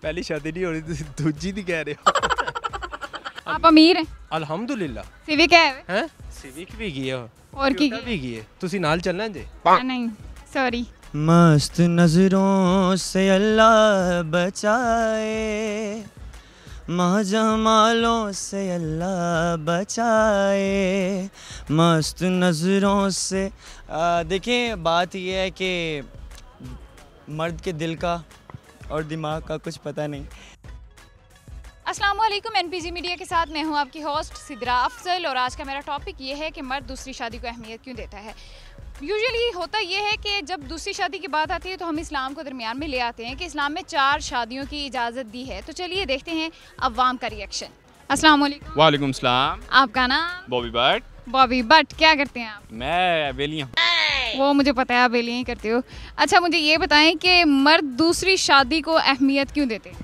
पहली शादी नहीं हो रही, दूजी नहीं कह रहे हो। आप अमीर हैं? अल्हम्दुलिल्लाह। सिविक है? हैं सिविक भी की है और की भी की है। तुसी नाल चलना है जी? नहीं सॉरी। मस्त नजरों से अल्लाह बचाए, महजमालों से अल्लाह बचाए, मस्त नज़रों से। देखिए बात यह है कि मर्द के दिल का और दिमाग का कुछ पता नहीं। अस्सलाम वालेकुम, एनपीजी मीडिया के साथ मैं हूं आपकी होस्ट सिद्रा अफजल और आज का मेरा टॉपिक ये है कि मर्द दूसरी शादी को अहमियत क्यों देता है। यूजुअली होता ये है कि जब दूसरी शादी की बात आती है तो हम इस्लाम को दरमियान में ले आते हैं कि इस्लाम में 4 शादियों की इजाज़त दी है। तो चलिए देखते हैं अवाम का रिएक्शन। अस्सलाम वालेकुम। वालेकुम सलाम। आपका नाम? बॉबी बट। बॉबी बट। क्या करते हैं आप? मैं वेली हूँ। वो मुझे पता है, आप बेलियाँ ही करते हो। अच्छा मुझे ये बताएं कि मर्द दूसरी शादी को अहमियत क्यों देते हैं?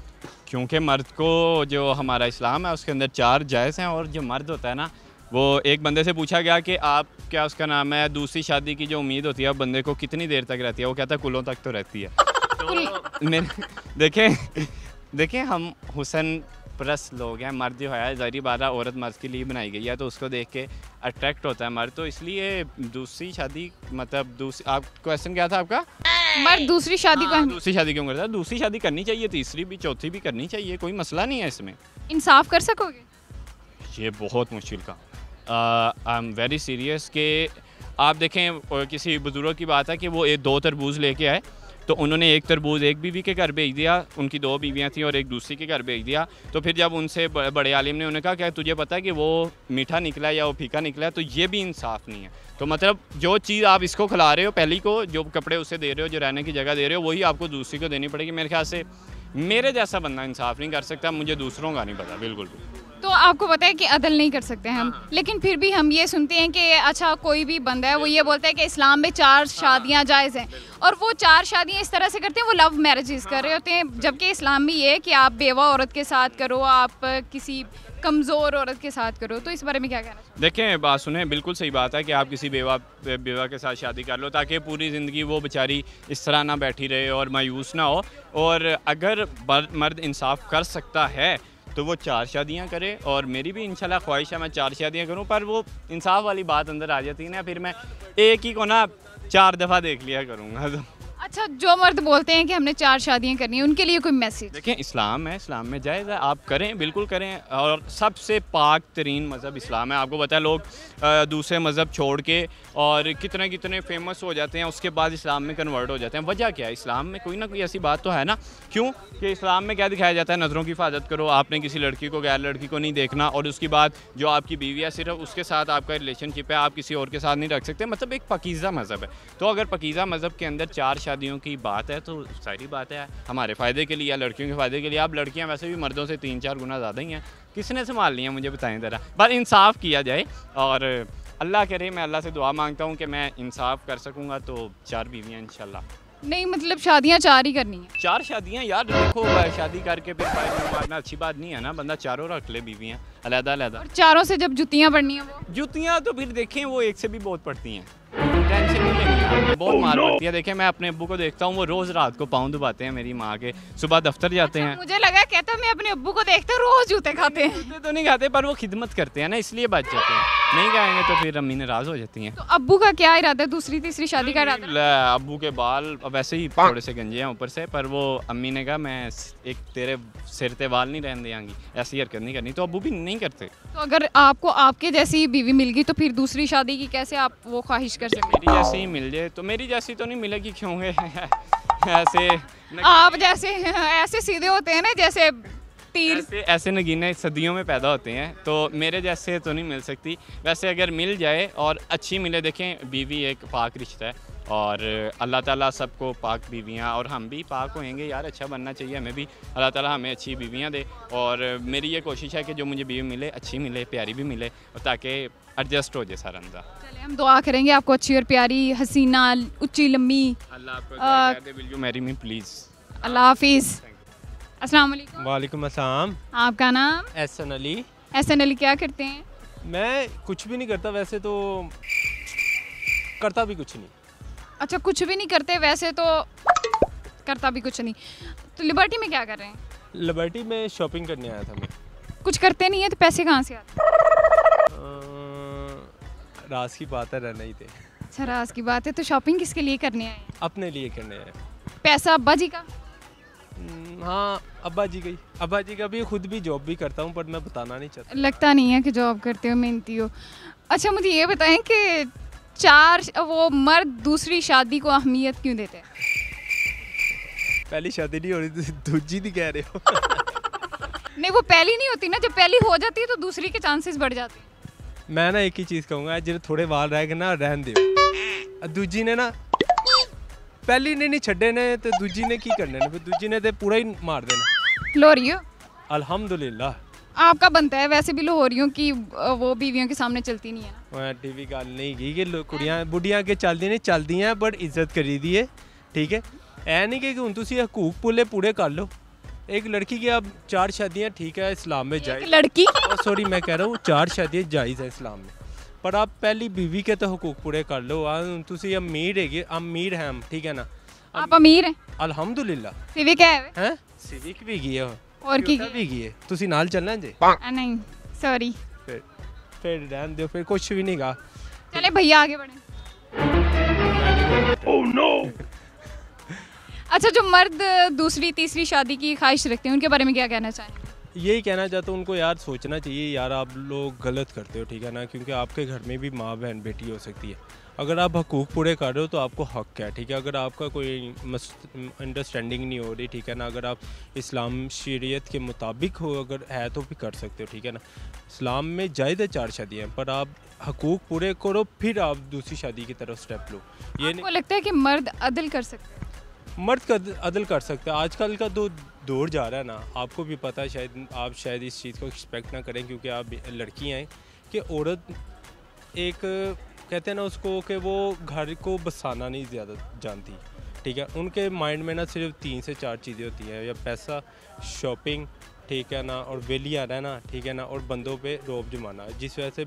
क्योंकि मर्द को जो हमारा इस्लाम है उसके अंदर 4 जायज़ हैं और जो मर्द होता है ना, वो एक बंदे से पूछा गया कि आप क्या उसका नाम है दूसरी शादी की जो उम्मीद होती है बंदे को कितनी देर तक रहती है, वो कहता है कुलों तक तो रहती है। तो मेरे देखें हम हुसन परस्त लोग हैं। मर्द जो है ज़ाहिर बात है औरत मर्द के लिए बनाई गई है, तो उसको देख के अट्रैक्ट होता है मर्द, तो इसलिए दूसरी शादी मतलब दूसरी। आप क्वेश्चन क्या था आपका? मर्द दूसरी शादी को दूसरी शादी क्यों करता है? दूसरी शादी करनी चाहिए, तीसरी भी चौथी भी करनी चाहिए, कोई मसला नहीं है इसमें। इंसाफ कर सकोगे? ये बहुत मुश्किल का। आई एम वेरी सीरियस कि आप देखें किसी बुजुर्ग की बात है कि वो 2 तरबूज लेके आए, तो उन्होंने एक तरबूज एक बीवी के घर भेज दिया, उनकी 2 बीवियां थी और एक दूसरी के घर भेज दिया। तो फिर जब उनसे बड़े आलिम ने उन्हें कहा क्या तुझे पता है कि वो मीठा निकला या वो फीका निकला, तो ये भी इंसाफ नहीं है। तो मतलब जो चीज़ आप इसको खिला रहे हो पहली को, जो कपड़े उसे दे रहे हो, जो रहने की जगह दे रहे हो, वही आपको दूसरी को देनी पड़ेगी। मेरे ख्याल से मेरे जैसा बंदा इंसाफ नहीं कर सकता, मुझे दूसरों का नहीं पता बिल्कुल भी। तो आपको पता है कि अदल नहीं कर सकते हम, लेकिन फिर भी हम ये सुनते हैं कि अच्छा कोई भी बंदा है वो ये बोलता है कि इस्लाम में 4 शादियां जायज़ हैं और वो 4 शादियां इस तरह से करते हैं, वो लव मैरिजेस कर रहे होते हैं, जबकि इस्लाम में ये है कि आप बेवा औरत के साथ करो, आप किसी कमज़ोर औरत के साथ करो। तो इस बारे में क्या कहना चाहिए? देखें बात सुने, बिल्कुल सही बात है कि आप किसी बेवा के साथ शादी कर लो ताकि पूरी ज़िंदगी वो बेचारी इस तरह ना बैठी रहे और मायूस ना हो। और अगर मर्द इंसाफ कर सकता है तो वो 4 शादियां करे, और मेरी भी इंशाल्लाह ख्वाहिश है मैं 4 शादियां करूं, पर वो इंसाफ वाली बात अंदर आ जाती है ना, फिर मैं एक ही को ना 4 दफ़ा देख लिया करूँगा। तो अच्छा जो मर्द बोलते हैं कि हमने 4 शादियां करनी है, उनके लिए कोई मैसेज? देखें इस्लाम है, इस्लाम में जायज़ है, आप करें बिल्कुल करें, और सबसे पाक तरीन मज़हब इस्लाम है। आपको पता है लोग दूसरे मज़हब छोड़ के और कितने कितने फेमस हो जाते हैं, उसके बाद इस्लाम में कन्वर्ट हो जाते हैं। वजह क्या है? इस्लाम में कोई ना कोई ऐसी बात तो है ना। क्यों कि इस्लाम में क्या दिखाया जाता है? नज़रों की हिफाजत करो, आपने किसी लड़की को गैर लड़की को नहीं देखना, और उसके बाद जो आपकी बीवी है सिर्फ उसके साथ आपका रिलेशनशिप है, आप किसी और के साथ नहीं रख सकते। मतलब एक पकीज़ा मज़हब है। तो अगर पकीज़ा मज़हब के अंदर 4 शादियों की बात है तो सारी बात है हमारे फ़ायदे के लिए या लड़कियों के फ़ायदे के लिए। आप लड़कियां वैसे भी मर्दों से 3-4 गुना ज़्यादा ही हैं, किसने संभाल लिया मुझे बताएं ज़रा। बस इंसाफ किया जाए और अल्लाह करे, मैं अल्लाह से दुआ मांगता हूँ कि मैं इंसाफ कर सकूँगा तो 4 बीवियाँ इंशाल्लाह। नहीं मतलब शादियां 4 ही करनी है? 4 शादियाँ यार, देखो शादी करके फिर फायदा मारना अच्छी बात नहीं है ना, बंदा 4 रख ले बीवियाँ अलग-अलग। और 4 से जब जुतियां पड़नी है वो जुतियाँ तो फिर देखें वो एक से भी बहुत पड़ती हैं, टेंशन नहीं लेनी है, बहुत मार पड़ती है। देखें मैं अपने अब्बू को देखता हूँ, वो रोज़ रात को पाँव दबाते हैं मेरी माँ के, सुबह दफ्तर जाते हैं। मुझे लगा कहता मैं अपने अब्बू को देखता हूँ रोज़ जूते खाते हैं। जूते तो नहीं खाते पर वो खिदमत करते हैं ना, इसलिए बच जाते हैं। नहीं खाएंगे तो फिर अम्मी नाराज़ हो जाती हैं। तो अब्बू का क्या इरादा है? दूसरी तीसरी शादी का इरादा? अब्बू के बाल वैसे ही थोड़े से गंजे हैं ऊपर से, पर वो अम्मी ने कहा मैं एक तेरे सिर ते बाल नहीं रहने देंगी, ऐसी हरकत नहीं करनी, तो अब्बू भी नहीं करते। तो अगर आपको आपके जैसी बीवी मिल गई तो फिर दूसरी शादी की कैसे आप वो ख्वाहिश कर सकते? मेरी जैसी ही मिल जाए तो, मेरी जैसी तो नहीं मिलेगी क्योंकि ऐसे आप जैसे ऐसे सीधे होते हैं ना जैसे तीर, ऐसे नगीने सदियों में पैदा होते हैं, तो मेरे जैसे तो नहीं मिल सकती। वैसे अगर मिल जाए और अच्छी मिले, देखें बीवी एक पाक रिश्ता है और अल्लाह ताला सबको पाक बीवियाँ, और हम भी पाक होएंगे यार, अच्छा बनना चाहिए हमें भी, अल्लाह ताला हमें अच्छी बीवियाँ दे। और मेरी ये कोशिश है कि जो मुझे बीवी मिले अच्छी मिले, प्यारी भी मिले, और ताकि एडजस्ट हो जाए सारा अंदर। चलिए हम दुआ करेंगे आपको अच्छी और प्यारी, हसीना, ऊंची लम्बी। अल्लाह आपको will you marry me please. अल्लाह हाफिज़। अस्सलाम वालेकुम। वालेकुम अस्सलाम। आपका नाम? एहसन अली। एहसन अली। क्या करते हैं? मैं कुछ भी नहीं करता, वैसे तो करता भी कुछ नहीं। अच्छा कुछ भी नहीं करते, वैसे तो करता भी कुछ नहीं। तो लिबर्टी में क्या कर रहे हैं? लिबर्टी में शॉपिंग करने आया था मैं। कुछ करते नहीं है तो पैसे कहाँ से आते? राज की बात है, रहना ही थे। अच्छा, राज की बात है। तो शॉपिंग किसके लिए करने आए? अपने लिए करने आए। पैसा अब्बा जी का? हाँ, अब्बा जी का भी, खुद भी जॉब भी करता हूँ, पर मैं बताना नहीं चाहता। लगता नहीं है कि जॉब करते हो, मेहनती हो। अच्छा, मुझे ये बताएं कि वो मर्द दूसरी शादी को अहमियत क्यों देते हैं? पहली शादी नहीं हो रही, दूजी नहीं कह रहे हो? नहीं, वो पहली नहीं होती ना, जब पहली हो जाती है तो दूसरी के चांसेस बढ़ जाते हैं। मैं ना एक ही चीज़ कहूँगा, जो थोड़े वाल रह गए ना, रहन दो। दूजी ने ना पहली ने नहीं छड्डे ने, तो दूजी ने की करने ने, फिर दूजी ने तो पूरा ही मार देना। लोरियो अल्हम्दुलिल्लाह। आपका बनता है वैसे भी लोरियों की, वो बीवियों के सामने चलती नहीं है ना। मैं टीवी गल नहीं की कि कुड़ियां बुढ़ियां के चलदी नहीं चलदी हैं, बट इज्जत करी दी है, ठीक है। ऐ नहीं कि हुण तुसीं हकूक पूरे कर लो। एक लड़की की अब 4 शादियां ठीक है इस्लाम में जायज़। लड़की सॉरी मैं कह रहा हूँ 4 शादियां जायज़ है इस्लाम में, पर आप पहली बीवी के तो हकूक पूरे कर लो। तुसीं अमीर है, अमीर हैं हम, ठीक है ना। आप अमीर हैं? अल्हम्दुलिल्लाह। सिविक है? सिविक भी की है और की भी की है। तुसीं नाल चलना जी? नहीं सॉरी, फिर रहन दो, फिर कुछ भी नहीं कहा। चले भैया आगे बढ़े। Oh no. अच्छा, जो मर्द दूसरी तीसरी शादी की ख्वाहिश रखते हैं उनके बारे में क्या कहना चाहेंगे? यही कहना चाहता हूँ उनको, यार सोचना चाहिए यार, आप लोग गलत करते हो, ठीक है ना, क्योंकि आपके घर में भी माँ बहन बेटी हो सकती है। अगर आप हकूक़ पूरे कर रहे हो तो आपको हक़ है, ठीक है। अगर आपका कोई अंडरस्टैंडिंग नहीं हो रही, ठीक है ना, अगर आप इस्लाम शरीयत के मुताबिक हो, अगर है तो भी कर सकते हो, ठीक है ना। इस्लाम में जायज़ है 4 शादियाँ, पर आप हकूक़ पूरे करो, फिर आप दूसरी शादी की तरफ स्टेप लो। ये आपको लगता है कि मर्द अदल कर सकते हैं? मर्द का अदल कर सकता है। आजकल का तो दौर जा रहा है ना, आपको भी पता है, शायद आप इस चीज़ को एक्सपेक्ट ना करें, क्योंकि आप लड़की हैं, कि औरत एक कहते हैं ना उसको, कि वो घर को बसाना नहीं ज़्यादा जानती, ठीक है। उनके माइंड में ना सिर्फ 3 से 4 चीज़ें होती हैं, या पैसा, शॉपिंग, ठीक है ना, और वेलियाँ रहना, ठीक है ना, और बंदों पे रौब जमाना। जिस वजह से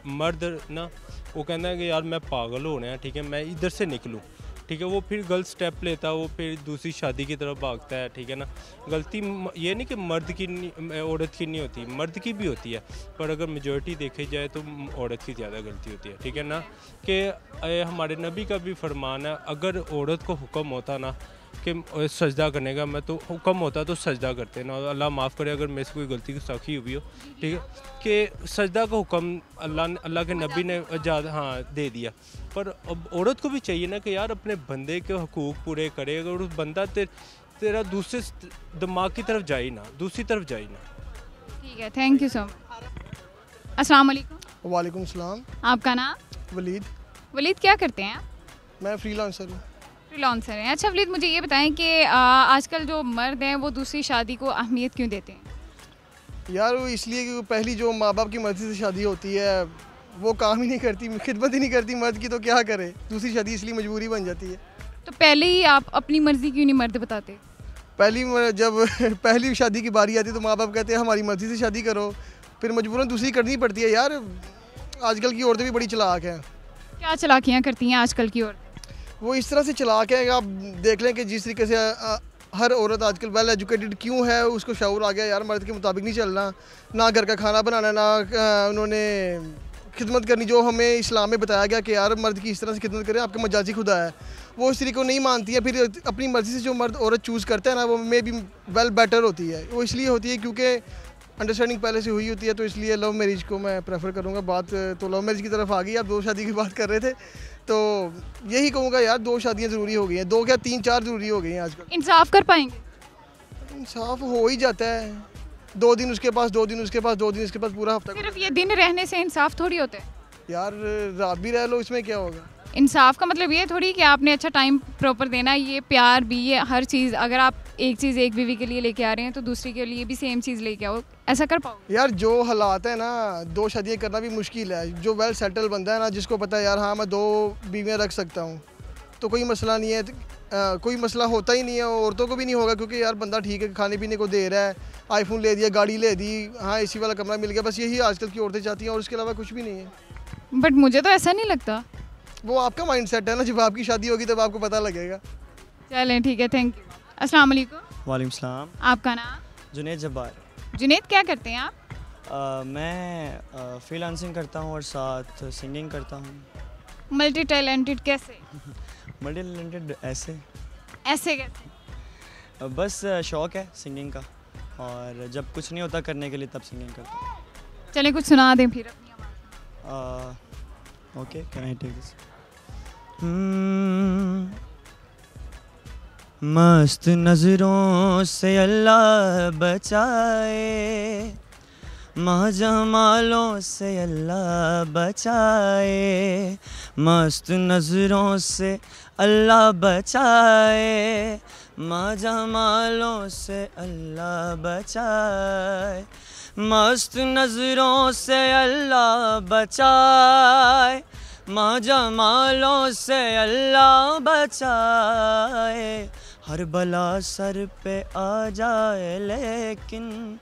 मर्द ना वो कहता है कि यार मैं पागल हो रहा है, ठीक है, मैं इधर से निकलूँ, ठीक है। वो फिर गलत स्टेप लेता है, वो फिर दूसरी शादी की तरफ भागता है, ठीक है ना। गलती ये नहीं कि मर्द की औरत की नहीं होती, मर्द की भी होती है, पर अगर मेजॉरिटी देखी जाए तो औरत की ज़्यादा गलती होती है, ठीक है ना। कि हमारे नबी का भी फरमान है, अगर औरत को हुक्म होता ना कि सजदा करने का, मैं तो हुक्म होता तो सजदा करते ना। अल्लाह माफ़ करे अगर मेरे से कोई गलती की साखी हुई हो, ठीक है, कि सजदा का हुक्म अल्लाह के नबी ने दे दिया। पर अब औरत को भी चाहिए ना कि यार अपने बंदे के हकूक़ पूरे करे। अगर उस बंदा तेरा दूसरे दिमाग की तरफ जाए ना, दूसरी तरफ जाए ना। ठीक है, थैंक यू सो मच। अस्सलाम वालेकुम। वालेकुम सलाम। आपका नाम? वलीद। वलीद, क्या करते हैं आप? मैं फ्रीलांसर हूँ। फ्रीलांसर हैं। अच्छा वलीद, मुझे ये बताएं कि आजकल जो मर्द हैं वो दूसरी शादी को अहमियत क्यों देते हैं? यार वो इसलिए कि पहली जो माँ बाप की मर्ज़ी से शादी होती है वो काम ही नहीं करती, खिदमत ही नहीं करती मर्द की, तो क्या करे। दूसरी शादी इसलिए मजबूरी बन जाती है। तो पहले ही आप अपनी मर्ज़ी क्यों नहीं मर्द बताते? जब पहली शादी की बारी आती है तो माँ बाप कहते हैं हमारी मर्ज़ी से शादी करो, फिर मजबूरन दूसरी करनी पड़ती है। यार आजकल की औरतें भी बड़ी चालाक हैं। क्या चालाकियाँ करती हैं आजकल की औरतें? वो इस तरह से चालाक है कि आप देख लें कि जिस तरीके से हर औरत आजकल वेल एजुकेटेड क्यों है, उसको शऊर आ गया यार मर्द के मुताबिक नहीं चलना, ना घर का खाना बनाना, ना उन्होंने खिदमत करनी जो हमें इस्लाम में बताया गया कि यार मर्द की इस तरह से खिदमत करें, आपका मजाजी खुदा है। वो इस तरीके को नहीं मानती है। फिर अपनी मर्ज़ी से जो मर्द औरत चूज़ करता है ना, वो मे बी वेल बेटर होती है। वो इसलिए होती है क्योंकि अंडरस्टैंडिंग पहले से हुई होती है, तो इसलिए लव मैरिज को मैं प्रेफर करूँगा। बात तो लव मैरिज की तरफ आ गई। आप 2 शादी की बात कर रहे थे, तो यही कहूँगा यार 2 शादियाँ ज़रूरी हो गई हैं। 2 क्या 3-4 ज़रूरी हो गई हैं आजकल। इंसाफ कर पाएंगे? इंसाफ हो ही जाता है। 2 दिन उसके पास, 2 दिन उसके पास, 2 दिन उसके पास, पूरा हफ्ता। सिर्फ ये दिन रहने से इंसाफ थोड़ी होता है यार, रात भी रह लो, इसमें क्या होगा। इंसाफ का मतलब ये थोड़ी कि आपने अच्छा टाइम प्रॉपर देना, ये प्यार भी, ये हर चीज़। अगर आप एक चीज़ एक बीवी के लिए लेके आ रहे हैं तो दूसरी के लिए भी सेम चीज़ लेके आओ, ऐसा कर पाओगे? यार जो हालात है ना, 2 शादियाँ करना भी मुश्किल है। जो वेल सेटल बंदा है ना, जिसको पता है यार हाँ मैं 2 बीवियाँ रख सकता हूँ, तो कोई मसला नहीं है। कोई मसला होता ही नहीं है, औरतों को भी नहीं होगा, क्योंकि यार बंदा ठीक है, खाने पीने को दे रहा है, आईफोन ले दिया, गाड़ी ले दी, हाँ एसी वाला कमरा मिल गया, बस यही आजकल की औरतें चाहती हैं, और उसके अलावा कुछ भी नहीं है। बट मुझे तो ऐसा नहीं लगता। वो आपका माइंड सेट है ना, जब आपकी शादी होगी तब आपको पता लगेगा। चलें ठीक है, थैंक यू। अस्सलाम वालेकुम। वालेकुम सलाम। आपका नाम? जुनैद जब्बार। जुनैद, क्या करते हैं आप? मैं फ्रीलांसिंग करता हूँ और साथ सिंगिंग करता हूँ। मल्टी टैलेंटेड कैसे? मल्टी टैलेंटेड ऐसे ऐसे कैसे? बस शौक़ है सिंगिंग का, और जब कुछ नहीं होता करने के लिए तब सिंगिंग करता हूँ। चलें कुछ सुना दें फिर अपनी आवाज़। Okay, can I take this? मस्त नज़रों से अल्लाह बचाए, माजमालों से अल्लाह बचाए, मस्त नज़रों से अल्लाह बचाए, माजमालों से अल्लाह बचाए, मस्त नज़रों से अल्लाह बचाए, माजमालों से अल्लाह बचाए, हर बला सर पे आ जाए लेकिन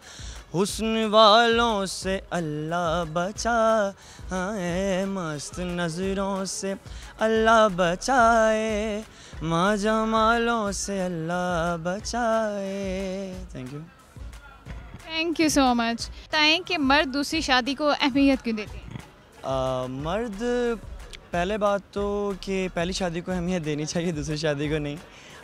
हुस्न वालों से अल्लाह बचाए, मस्त नज़रों से अल्लाह बचाए, माजमालों से अल्लाह बचाए। Thank you so much. बताएं कि मर्द दूसरी शादी को अहमियत क्यों देते हैं? मर्द, पहले बात तो कि पहली शादी को अहमियत देनी चाहिए, दूसरी शादी को नहीं,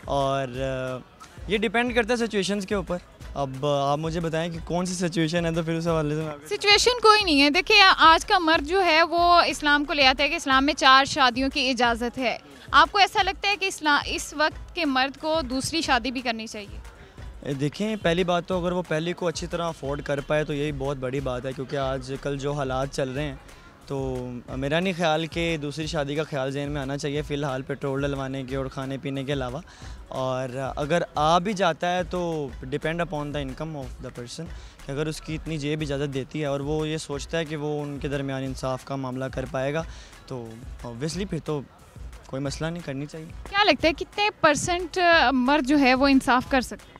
और ये डिपेंड करता है सिचुएशंस के ऊपर। अब आप मुझे बताएं कि कौन सी सिचुएशन है तो फिर उस हवाले से मैं आपको। सिचुएशन कोई नहीं है। देखिए, आज का मर्द जो है वो इस्लाम को ले आता है कि इस्लाम में 4 शादियों की इजाज़त है। आपको ऐसा लगता है कि इस वक्त के मर्द को दूसरी शादी भी करनी चाहिए? देखें, पहली बात तो अगर वो पहली को अच्छी तरह अफोर्ड कर पाए तो यही बहुत बड़ी बात है, क्योंकि आजकल जो हालात चल रहे हैं तो मेरा नहीं ख्याल कि दूसरी शादी का ख्याल जहन में आना चाहिए फ़िलहाल पेट्रोल डलवाने के और खाने पीने के अलावा। और अगर आ भी जाता है तो depend upon the income of the person, कि अगर उसकी इतनी जेब इजाज़त देती है और वो ये सोचता है कि वो उनके दरमियान इंसाफ का मामला कर पाएगा तो ऑब्वियसली फिर तो कोई मसला नहीं, करनी चाहिए। क्या लगता है कितने % मर्द जो है वो इंसाफ कर सकते हैं?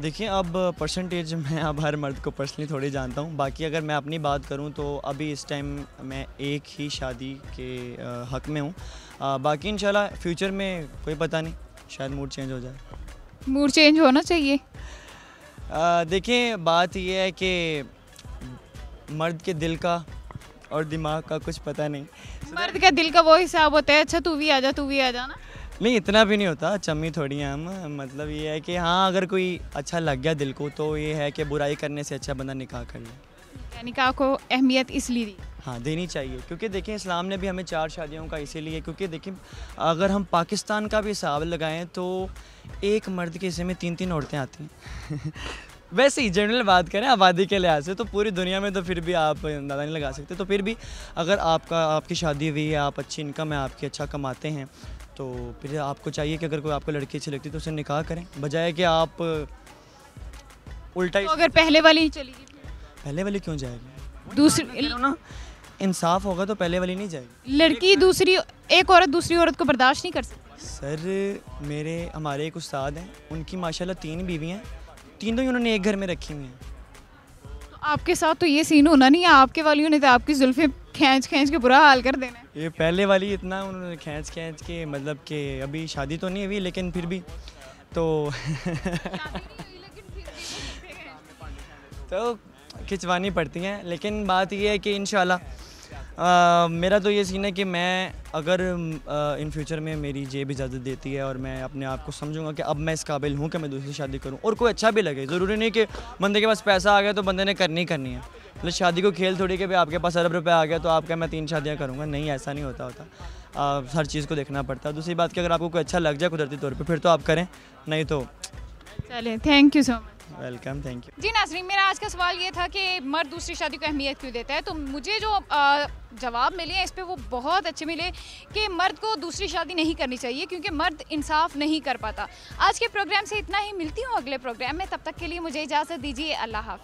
देखिए, अब परसेंटेज मैं अब हर मर्द को पर्सनली थोड़ी जानता हूँ, बाकी अगर मैं अपनी बात करूँ तो अभी इस टाइम मैं एक ही शादी के हक़ में हूँ। बाकी इंशाल्लाह फ्यूचर में कोई पता नहीं, शायद मूड चेंज हो जाए। मूड चेंज होना चाहिए। देखिए, बात यह है कि मर्द के दिल का और दिमाग का कुछ पता नहीं। मर्द का दिल का वो हिसाब होता है, अच्छा तू भी आ जा ना। नहीं, इतना भी नहीं होता, चम्मी थोड़ी हैं हम। मतलब ये है कि हाँ, अगर कोई अच्छा लग गया दिल को तो ये है कि बुराई करने से अच्छा बंदा निकाह कर ले। निकाह को अहमियत इसलिए दी? हाँ, देनी चाहिए, क्योंकि देखें इस्लाम ने भी हमें 4 शादियों का इसीलिए, क्योंकि देखें अगर हम पाकिस्तान का भी हिसाब लगाएं तो एक मर्द के हिस्से में 3-3 औरतें आती हैं। वैसे ही जनरल बात करें आबादी के लिहाज से तो पूरी दुनिया में तो फिर भी आप अंदाज़ा नहीं लगा सकते। तो फिर भी अगर आपकी शादी हुई है, आप अच्छी इनकम है आपकी, अच्छा कमाते हैं, तो फिर आपको चाहिए कि अगर कोई आपको लड़की अच्छी लगती है तो उसे निकाह करें, बजाय कि आप उल्टा। तो अगर पहले वाली ही चली गई? पहले वाली क्यों जाएगी? दूसरी ना, इंसाफ होगा तो पहले वाली नहीं जाएगी। लड़की एक औरत दूसरी औरत को बर्दाश्त नहीं कर सकती? सर, हमारे एक उस्ताद हैं, उनकी माशाल्लाह 3 बीवी हैं, तीनों ही उन्होंने एक घर में रखी हुई हैं। तो आपके साथ तो ये सीन होना नहीं है, आपके वालियों ने तो आपकी जुल्फे खींच के बुरा हाल कर देना है। ये पहले वाली इतना उन्होंने खींच के, मतलब कि अभी शादी तो नहीं हुई लेकिन फिर भी तो तो खिंचवानी पड़ती हैं। लेकिन बात ये है कि इंशाल्लाह मेरा तो ये सीन है कि मैं अगर इन फ्यूचर में मेरी जेब इजाज़त देती है और मैं अपने आप को समझूंगा कि अब मैं इस काबिल हूँ कि मैं दूसरी शादी करूँ और कोई अच्छा भी लगे, ज़रूरी नहीं कि बंदे के पास पैसा आ गया तो बंदे ने करनी है। मतलब शादी को खेल थोड़ी कि भाई आपके पास अरब रुपये आ गया तो आपका मैं 3 शादियाँ करूँगा, नहीं, ऐसा नहीं होता। हर चीज़ को देखना पड़ता है। दूसरी बात कि अगर आपको कोई अच्छा लग जाए कुदरती तौर पे फिर तो आप करें, नहीं तो चलिए, thank you so much. Welcome, thank you. जी नाज़रीन, मेरा आज का सवाल ये था कि मर्द दूसरी शादी को अहमियत क्यों देता है। तो मुझे जो जवाब मिले हैं इस पे वो बहुत अच्छे मिले कि मर्द को दूसरी शादी नहीं करनी चाहिए क्योंकि मर्द इंसाफ नहीं कर पाता। आज के प्रोग्राम से इतना ही, मिलती हूँ अगले प्रोग्राम में, तब तक के लिए मुझे इजाज़त दीजिए। अल्लाह हाफ़िज़।